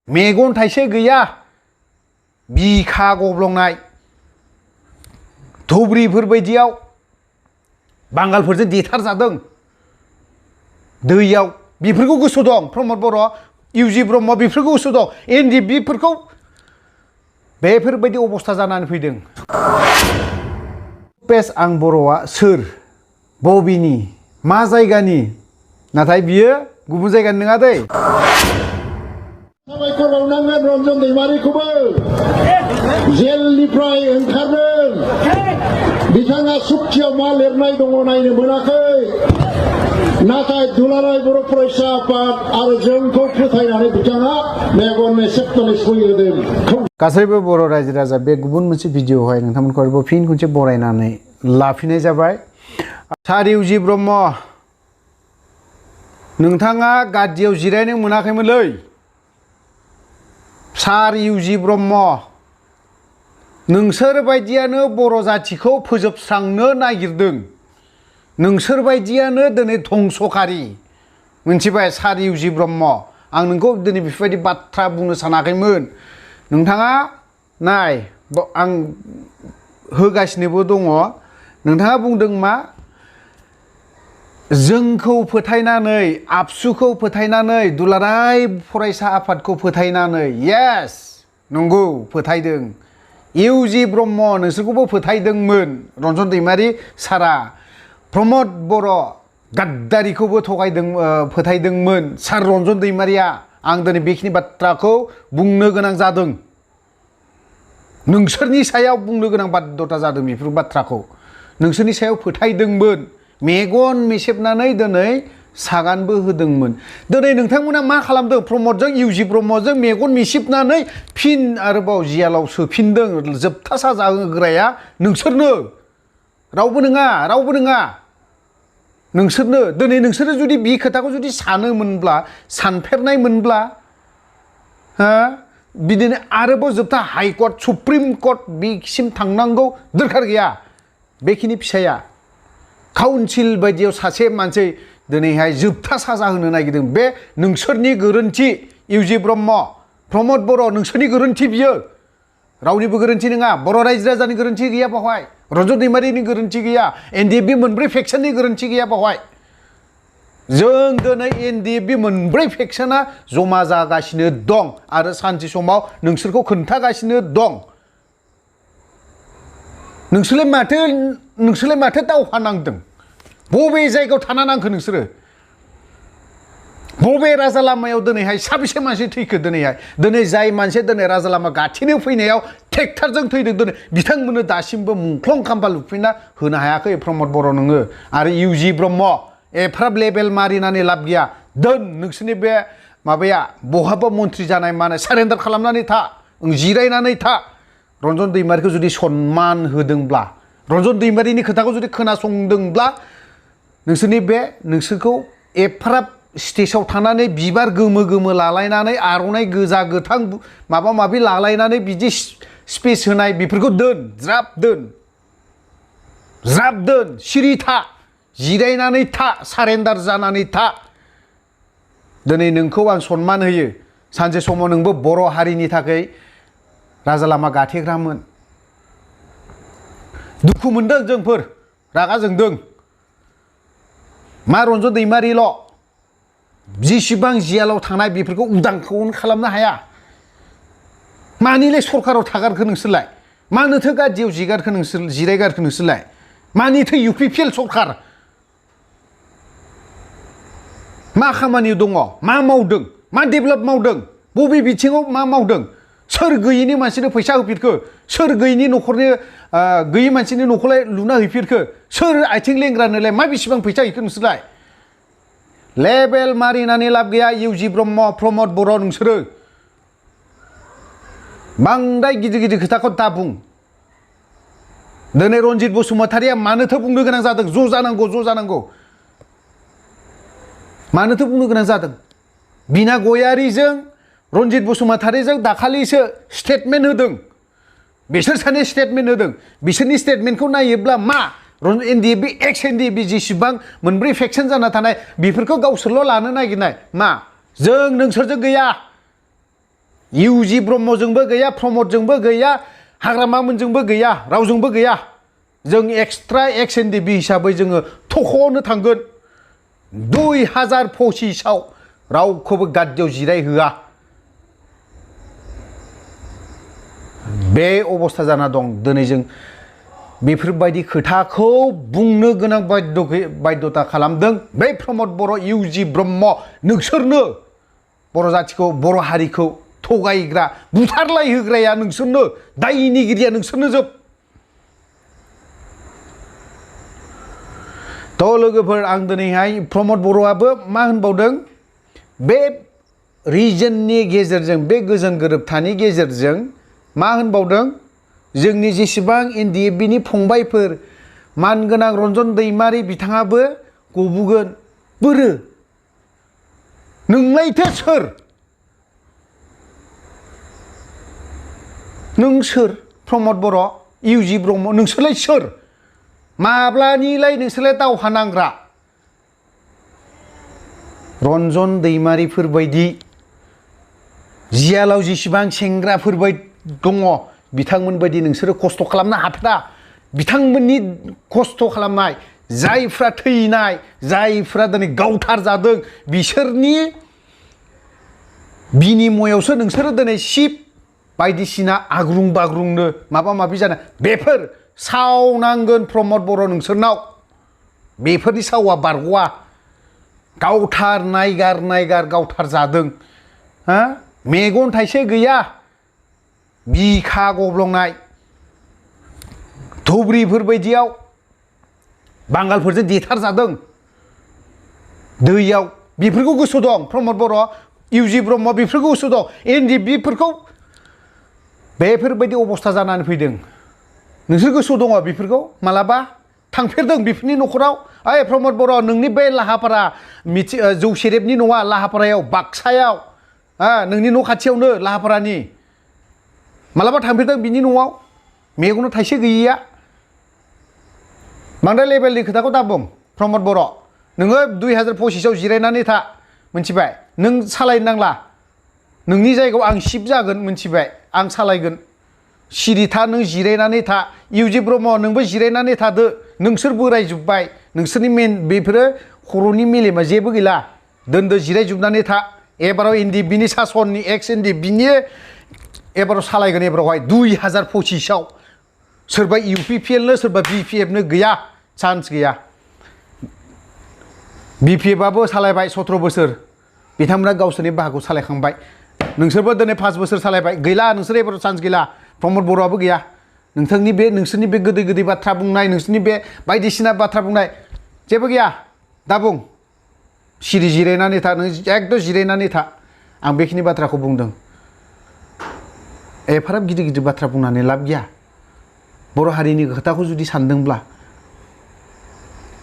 मेगन थाइसे गैया बिखा गब्लंनाय धुब्रिफोर बायदियाव बांगालफोरजों देथारजादों दैयाव बेफोरखौ गोसो दं प्रमद बर' इउजि ब्रह्म बेफोरखौ गोसो दं एनडिएफबिफोरखौ बेफोरबायदि अबस्था जानानै फैदों पेस आं बर'आ सोर बबेनि मा जायगानि नाथाय बियो गुबुन जायगानि नङा दै साबायखर बावनांगोन रन्जन दैमारिखौबो जेलनिफ्राय ओंखारदों बिथाङा सुक्तियाव मा लिरनाय दङ नायनो मोनाखै नाथाय दुलाराय बर' फरायसा आफाद आरो जोंखौ फोथायनानै बिथाङा मेगन मेसेबनानै सहि होदों गासैबो बर' रायजो राजा बे गुबुन मोनसे भिडिअआवहाय नोंथांमोनखौ आरोबाव फिन खनसे बरायनानै लाफिननाय जाबाय सार इउजि ब्रह्म नोंथाङा गादियाव जिरायनो मोनाखैमोनलै सार इउजि ब्रह्म नोंसोर बायदियानो बर' जाथिखौ फोजोबस्रांनो नागिरदों नोंसोर बायदियानो दिनै धंसखारि मिन्थिबाय सार इउजि ब्रह्म आं नोंखौ दिनै बेफोरबायदि बाथ्रा बुंनो सानाखैमोन नोंथाङा नाय आं होगासिनोबो दङ नोंथाङा बुंदों मा जोंखौ फोथायनानै आबसुखौ फोथायनानै दुलाराय फरायसा आफादखौ फोथायनानै येस नंगौ फोथायदों इउजि ब्रह्म नोंसोरखौबो फोथायदोंमोन रन्जन दैमारि सारा प्रमद बर' गाद्दारिखौबो फोथायदोंमोन सार रन्जन दैमारिया आं दिनै बेखिनि बाथ्राखौ बुंनो गोनां जादों नोंसोरनि सायाव बुंनो गोनां बाध्यता जादों बेफोर बाथ्राखौ नोंसोरनि सायाव फोथायदोंमोन मेगन मेसेबनानै दिनै सागानबो होदोंमोन दिनै नोंथांमोना मा खालामदों प्रमदजों इउजि ब्रह्मजों मेगन मेसेबनानै फिन आरोबाव जियालाव सोफिनदों जोबथा साजा होग्राया नोंसोरनो रावबो नङा नोंसोरनो दिनै नोंसोरो जुदि बे खोथाखौ जुदि सानोमोनब्ला सानफेरनायमोनब्ला बिदिनो आरोबाव जोबथा हाइकर्ट सुप्रिम कर्ट बेसिम थांनांगौ दरखार गैया बेखिनि फिसाया काउन्सिल बायदियाव सासे मानसि दिनैहाय जोबथा साजा होनो नागिरदों बे नोंसोरनि गोरोन्थि इउजि ब्रह्म प्रमद बर' नोंसोरनि गोरोन्थि बियो रावनिबो गोरोन्थि नङा बर' रायजो राजानि गोरोन्थि गैया बावहाय रन्जन दैमारिनि गोरोन्थि गैया एनडिएफबि मोनब्रै फेक्सननि गोरोन्थि गैया बावहाय जों दिनै एनडिएफबि मोनब्रै फेक्सना जमा जागासिनो दं आरो सानसे समाव नोंसोरखौ खोन्थागासिनो दं नोंसोरलाय माथो दावहा नांदों बबे जायगायाव थाना नांखो नोंसोरो बबे राजा लामायाव दिनैहाय साबेसे मानसि थैखो दिनै जाय मानसिया दिनै राजा लामा गाथिनो फैनायाव ट्रेक्टरजों थैदों दिनै बिथांमोननो दासिमबो मुंख्लं खाम्फा लुफिनना होनो हायाखै प्रमद बर' नोङो आरो इउजि ब्रह्म एफ्राब लेबेल मारिनानै लाब गैया दोन नोंसोरनि बे माबाया बहाबा मन्थ्रि जानाय मानाय सारेन्डार खालामनानै था जिरायनानै था रन्जन दैमारिखौ जुदि सनमान होदोंब्ला रन्जन दैमारिनि खोथाखौ जुदि खोनासंदोंब्ला नोंसोरखौ एफ्राब स्टेजाव थानानै बिबार गोमो लालायनानै आर'नाइ गोजा गोथां माबा माबि लालायनानै बिदि स्पेस होनाय बेफोरखौ ज्राब दोन सिरि था जिरायनानै था सारेन्डार जानानै था दिनै नोंखौ आं सनमान होयो सानसे समाव नोंबो बर' हारिनि थाखाय राजा लामा गाथेग्रामोन दुखु मोनदों जोंफोर रागा जोंदों मा रन्जन दैमारिल' जिसिबां जियालाव थानाय बेफोरखौ उदांखौनो खालामनो हाया मानिलाय सरकाराव थागारखो नोंसोरलाय मानोथो गादियाव जिरायगारखो नोंसोरलाय मानिथो इउपिपिएल सरकार मा खामानि दङ मा मावदों मा डेभेलप मावदों बबे बिथिङाव मा मावदों सोर गैयिनि मानसिनो फैसा होफिरखो सोर गैयिनि न'खरनि गैयि मानसिनि न'खौलाय लुना हैफिरखो सोर आथिं लेंग्रानोलाय मा बेसेबां फैसा हैखो नोंसोरलाय लेबेल मारिनानै लाब गैया इउजि ब्रह्म प्रमद बर' नोंसोरो बांद्राय गिदिर खोथाखौ दा बुं दिनै रन्जित बसुमतारिया मानोथो बुंनो गोनां जादों ज' जानांगौ मानोथो बुंनो गोनां जादों बिना गयारिजों रन्जित बसुमतारिजों दाखालिसो स्टेटमेन्ट होदों बिसोर सानै स्टेटमेन्ट होदों बिसोरनि स्टेटमेन्टखौ नायोब्ला मा एनडिएफबि एक्स एनडिएफबि जेसेबां मोनब्रै फेक्सन जाना थानाय बेफोरखौ गावसोरल' लानो नागिरनाय मा जों नोंसोरजों गैया इउजि ब्रह्मजोंबो गैया प्रमदजोंबो गैया हाग्रामामोनजोंबो गैया रावजोंबो गैया जों एक्सट्रा एक्स एन डि बि हिसाबै जोङो थख'नो थांगोन 2025 रावखौबो गादियाव जिरायहोआ बे अबस्था जाना दं दिनै जों बेफोरबायदि खोथाखौ बुंनो गोनां बाध्यता खालामदों बे प्रमद बर' इउजि ब्रह्म नोंसोरनो बर' जाथिखौ बर' हारिखौ थगायग्रा बुथारलायहोग्राया नोंसोरनो दायनिगिरिया नोंसोरनो जोब थ' लोगोफोर आं दिनैहाय प्रमद बर'आबो मा होनबावदों बे रिजननि गेजेरजों बे गोजोन गोरोबथानि गेजेरजों मा होनबावदों जोंनि जेसेबां एनडिएफबिनि फंबायफोर मानगोनां रन्जन दैमारि बिथाङाबो गबोगोन बोरो नोंलायथो सोर नों सोर प्रमद बर' इउजि ब्रह्म नोंसोरलाय सोर माब्लानिलाय नोंसोरलाय दावहा नांग्रा रन्जन दैमारिफोर बायदि जियालाव जेसेबां सेंग्राफोर दङ बिथांमोन बायदि नोंसोरो खस्थ' खालामनो हाथारा बिथांमोननि खस्थ' खालामनाय जायफ्रा थैनाय जायफ्रा दिनै गावथार जादों बिसोरनि बिनिमयावसो नोंसोरो दिनै शिब बायदिसिना आग्रुं बाग्रुंनो माबा माबि जाना बेफोर सावनांगोन प्रमद बर' नोंसोरनाव बेफोरनि सावा बारग'आ गावथार नायगार गावथार जादों हा मेगन थाइसे गैया बिखा गब्लंनाय धुब्रिफोर बायदियाव बांगालफोरजों देथार जादों दैयाव बेफोरखौ गोसो दं प्रमद बर' इउजि ब्रह्म बेफोरखौ गोसो दं एनडिएफबिफोरखौ बेफोरबायदि अबस्था जानानै फैदों नोंसोर गोसो दङ बेफोरखौ मालाबा थांफेरदों बेफोरनि न'खराव ओइ प्रमद बर' नोंनि बे लाहापारा जौ सेरेबनि न'आ लाहापारायाव बाक्सायाव नोंनि न' खाथियावनो लाहापारानि मालाबा थांफेरदों बिनि न'आव मेगनाव थाइसे गैयैया बांद्राय लेभेलनि खोथाखौ दा बुं प्रमद बर' नोङो 2025 जिरायनानै था मोनथिबाय नों सालायनो नांला नोंनि जायगायाव आं शिफ्ट जागोन मोनथिबाय आं सालायगोन सिरि था नों जिरायनानै था इउजि ब्रह्म नोंबो जिरायनानै थादो नोंसोर बोरायजोब्बाय नोंसोरनि बेफोरो खर'नि मेलेमा जेबो गैला दोनदो जिरायजोबनानै था एबाराव एनडिएफबिनि सासननि एक्स एनडिएफबिनि एबाराव सालायगोन एबारावहाय 2025 सोरबा इउपिपिएलनो सोरबा बिपिएफनो गैया चान्स गैया बिपिएफआबो सालायबाय 17 बोसोर बिथांमोना गावसोरनि बाहागोखौ सालायखांबाय नोंसोरबो दिनै 5 बोसोर सालायबाय गैला नोंसोर एबाराव चान्स गैला प्रमद बर'आबो गैया नोंसोरनि बे गोदै बाथ्रा बुंनाय नोंसोरनि बे बायदिसिना बाथ्रा बुंनाय जेबो गैया दा बुं सिरि जिरायनानै था नों एकदम जिरायनानै था आं बेखिनि बाथ्राखौ बुंदों एफाराब गिदिर बाथ्रा बुंनानै लाब गैया बर' हारिनि खोथाखौ जुदि सानदोंब्ला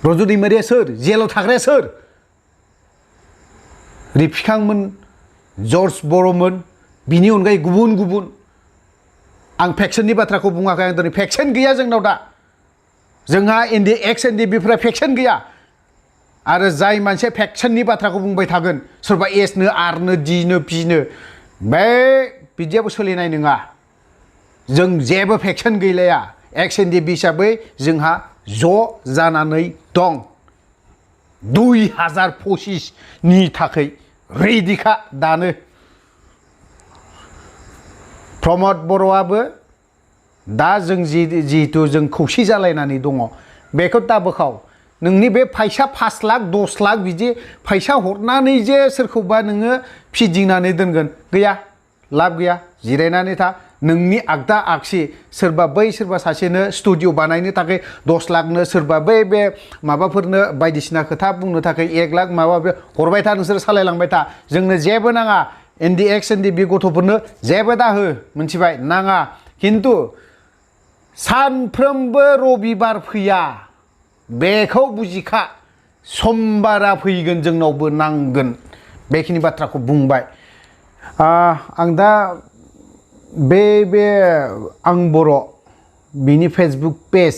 रन्जन दैमारिया सोर जेलाव थाग्राया सोर रिफिखांमोन जर्ज बर'मोन बिनि अनगायै गुबुन आं फेक्सननि बाथ्राखौ बुङाखै आं दिनै फेक्सन गैया जोंनाव दा जोंहा एक्स एनडिएफबिफोरा फेक्सन गैया आरो जाय मानसिया फेक्सननि बाथ्राखौ बुंबाय थागोन सोरबा एसनो आरनो डिनो पिनो बे बिदियाबो सोलिनाय नङा जों जेबो फेक्सन गैलाया एक्स एनडिएफबि हिसाबै जोंहा ज' जानानै दं 2025 नि थाखाय रेडिखा दानो प्रमद बर'आबो दा जों जिहेतु जों खौसे जालायनानै दङ बेखौ दा बोखाव नोंनि बे फैसा 5 लाख 10 लाख बिदि फैसा हरनानै जे सोरखौबा नोङो फिदिंनानै दोनगोन गैया लाब गैया जिरायनानै था नोंनि आगदा आगसि सोरबा सासेनो स्टुडिअ बानायनो थाखाय 10 लाखनो सोरबा बे माबाफोरनो बायदिसिना खोथा बुंनो थाखाय 1 लाख माबा हरबाय था नोंसोर सालायलांबाय था जोंनो जेबो नाङा एक्स एनडिएफबि गथ'फोरनो जेबो दाहो मोनथिबाय नाङा खिन्थु सानफ्रोमबो रबिबार फैया बेखौ बुजिखा समबारा फैगोन जोंनावबो नांगोन बेखिनि बाथ्राखौ बुंबाय आं दा बे आं बर' बिनि फेसबुक पेज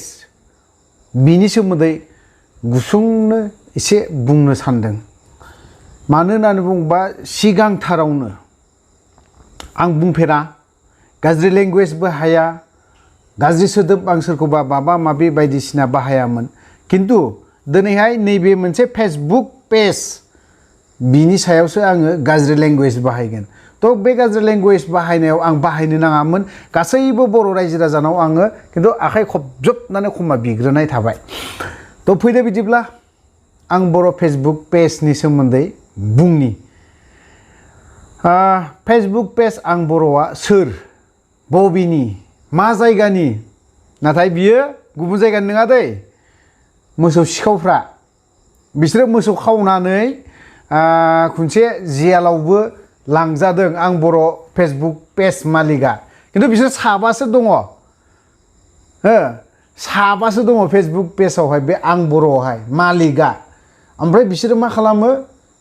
बिनि सोमोन्दै गुसुंनो एसे बुंनो सानदों मानो होननानै बुङोबा सिगांथारावनो आं बुंफेरा गाज्रि लेंगुवेज बाहाया गाज्रि सोदोब आं सोरखौबा माबा माबि बायदिसिना बाहायामोन खिन्थु दिनैहाय नैबे मोनसे फेसबुक पेज बिनि सायावसो आङो गाज्रि लेंगुवेज बाहायगोन थ' बे गाज्रि लेंगुवेज बाहायनायाव आं बाहायनो नाङामोन गासैबो बर' रायजो राजानाव आङो खिन्थु आखाइ खबजोबनानै क्षमा बिग्रोनाय थाबाय थ' फैदो बिदिब्ला आं बर' फेसबुक पेजनि सोमोन्दै बुंनि फेसबुक पेज आं बर'आ सोर बबेनि मा जायगानि नाथाय बियो गुबुन जायगानि नङा दै मोसौ सिखावफ्रा बिसोरो मोसौ खावनानै खनसे जेलावबो लांजादों आं बर' फेसबुक पेज मालिकआ खिन्थु बिसोर साबासो दङ हो साबासो दङ फेसबुक पेजावहाय बे आं बर'आवहाय मालिकआ ओमफ्राय बिसोरो मा खालामो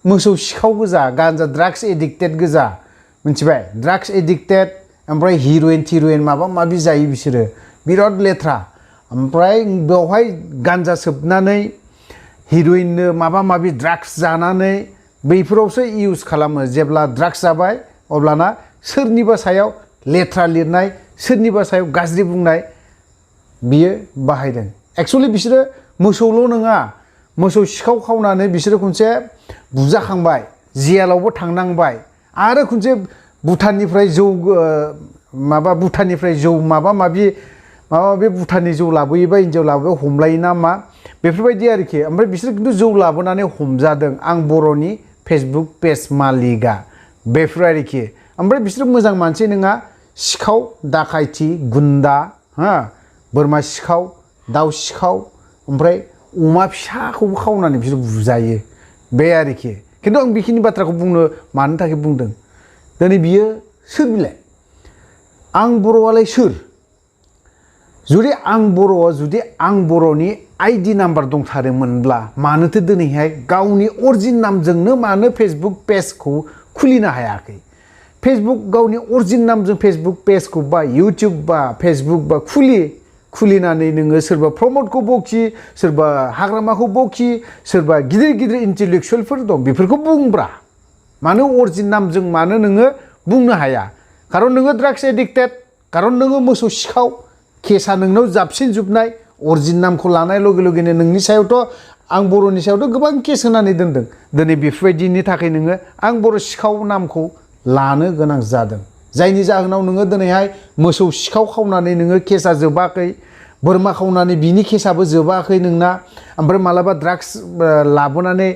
मोसौ सिखाव गोजा गान्जा ड्राग्स एडिक्टेड गोजा मिथिबाय ड्राग्स एडिक्टेड ओमफ्राय हिर'इन माबा माबि जायो बिसोरो बिराद लेथ्रा ओमफ्राय बेवहाय गान्जा सोबनानै हिर'इननो माबा माबि ड्राग्स जानानै बैफोरावसो इउज खालामो जेब्ला ड्राग्स जाबाय अब्लाना सोरनिबा सायाव लेथ्रा लिरनाय सोरनिबा सायाव गाज्रि बुंनाय बियो बाहायदों एक्सुअलि बिसोरो मोसौल' नङा मोसौ सिखाव खावनानै बिसोरो खनसे बुजाखांबाय जेलावबो थांनांबाय आरो खनसे भुटाननिफ्राय जौ भुटाननिफ्राय जौ माबा माबि भुटाननि जौ लाबोयोबा हिन्जाव लाबोयो हमलायो ना मा बेफोरबायदि आरोखि ओमफ्राय बिसोर खिन्थु जौ लाबोनानै हमजादों आं बर'नि फेसबुक पेज मालिकआ बेफोर आरोखि ओमफ्राय बिसोर मोजां मानसि नङा सिखाव दाखायथि गुन्दा हा बोरमा सिखाव दाउ सिखाव ओमफ्राय अमा फिसाखौबो खावनानै बिसोर बुजायो बे आरोखि खिन्थु आं बेखिनि बाथ्राखौ बुंनो मानो थाखाय बुंदों दिनै बियो सोर बिलाय आं बर'आलाय सोर जुदि आं बर'नि आइडि नाम्बार दंथारोमोनब्ला मानोथो दिनैहाय गावनि अरिजिन नामजोंनो मानो फेसबुक पेजखौ खुलिनो हायाखै फेसबुक गावनि अरिजिन नामजों फेसबुक पेजखौ बा इउटुब बा फेसबुक बा खुलिनानै नोङो सोरबा प्रमदखौ बखि सोरबा हाग्रामाखौ बखि सोरबा गिदिर इन्टेलेक्सुवेलफोर दं बेफोरखौ बुंब्रा मानो अरिजिन नामजों मानो नोङो बुंनो हाया खारन नोङो ड्राग्स एडिक्टेड खारन नोङो मोसौ सिखाव केसा नोंनाव जाबसिनजोबनाय अरिजिन नामखौ लानाय लगे लगेनो नोंनि सायावथ' आं बर'नि सायावथ' गोबां केस होनानै दोनदों दिनै बेफोरबायदिनि थाखाय नोङो आं बर' सिखाव नामखौ लानो गोनां जादों जायनि जाहोनाव नोङो दिनैहाय मोसौ सिखाव खावनानै नोङो केसा जोबाखै बोरमा खावनानै बिनि केसाबो जोबाखै नोंना ओमफ्राय मालाबा ड्राग्स लाबोनानै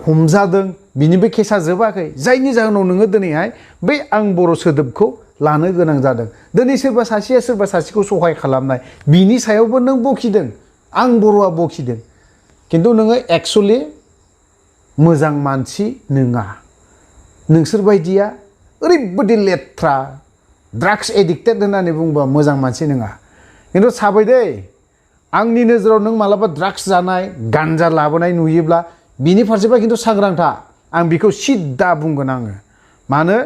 हमजादों बिनिबो केसा जोबाखै जायनि जाहोनाव नोङो दिनैहाय बै आं बर' सोदोबखौ लानो गोनां जादों दिनै सोरबा सासेया सोरबा सासेखौ सहाय खालामनाय बिनि सायावबो नों बखिदों आं बर'आ बखिदों खिन्थु नोङो एक्सुअलि मोजां मानसि नङा नोंसोर बायदिया ओरैबायदि लेथ्रा ड्राग्स एडिक्टेड होननानै बुंबा मोजां मानसि नङा खिन्थु साबाय दै आंनि नोजोराव नों मालाबा ड्राग्स जानाय गान्जा लाबोनाय नुयोब्ला बिनि फारसेबा खिन्थु सांग्रां था आं बेखौ सिद्दा बुंगोन आङो मानो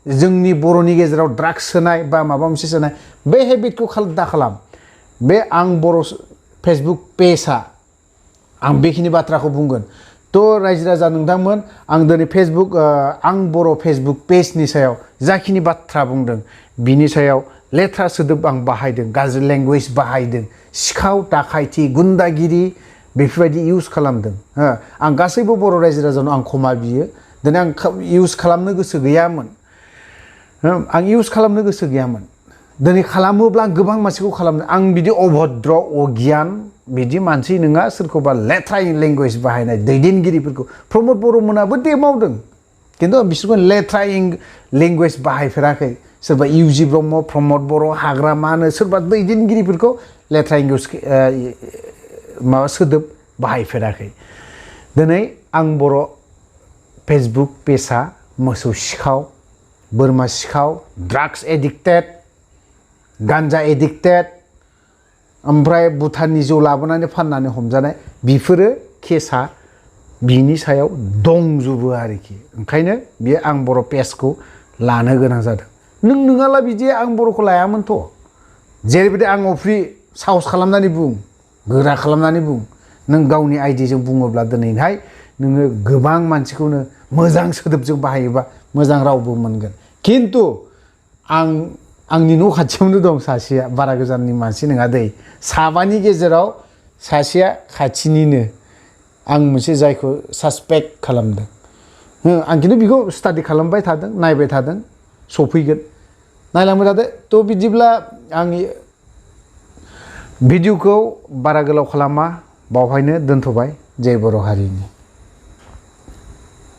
जोंनि बर'नि गेजेराव ड्राग्स सोनाय बा माबा मोनसे सोनाय बे हेबिटखौ दा खालाम बे आं बर' फेसबुक पेजआ आं बेखिनि बाथ्राखौ बुंगोन थ' रायजो राजा नोंथांमोन आं दिनै आं बर' फेसबुक पेजनि सायाव जाखिनि बाथ्रा बुंदों बिनि सायाव लेथ्रा सोदोब आं बाहायदों गाज्रि लेंगुवेज बाहायदों सिखाव दाखायथि गुन्दागिरि बेफोरबायदि इउज खालामदों आं गासैबो बर' रायजो राजानाव आं क्षमा बियो दिनै आं इउज खालामनो गोसो गैयामोन दिनै खालामोब्ला आं गोबां मानसिखौ खालामदों आं बिदि अभद्र अगियान बिदि मानसि नङा सोरखौबा लेथ्रा लेंगुवेज बाहायनाय दैदेनगिरिफोरखौ प्रमद बर'मोनाबो दे मावदों खिन्थु बिसोरखौ लेथ्रा लेंगुवेज बाहायफेराखै सोरबा इउजि ब्रह्म प्रमद बर' हाग्रामानो सोरबा दैदेनगिरिफोरखौ लेथ्रा माबा सोदोब बाहायफेराखै दिनै आं बर' फेसबुक पेजआ मोसौ सिखाव बोरमा सिखाव ड्राग्स एडिक्टेड गान्जा एडिक्टेड ओमफ्राय भुटाननि जौ लाबोनानै फाननानै हमजानाय बेफोरो केसा बिनि सायाव दंजोबो आरोखि ओंखायनो बियो आं बर' पेजखौ लानो गोनां जादों नोङाला बिदि आं बर'खौ लायामोनथ' जेरैबायदि आं अफ्रि साहस खालामनानै बुं गोरा खालामनानै बुं नों गावनि आइडिजों बुङोब्ला दिनैहाय नोङो गोबां मानसिखौनो मोजां सोदोबजों बाहायोबा मोजां रावबो मोनगोन खिन्थु आंनि न' खाथियावनो दं सासेया बारा गोजाननि मानसि नङा दै साबानि गेजेराव सासेया खाथिनिनो आं मोनसे जायखौ सासपेक्ट खालामदों आं खिन्थु बेखौ स्टाडि खालामबाय थादों नायबाय थादों सफैगोन नायलांबाय थादो थ' बिदिब्ला आंनि भिडिअखौ बारा गोलाव खालामा बावहायनो दोनथ'बाय जय बर' हारिनि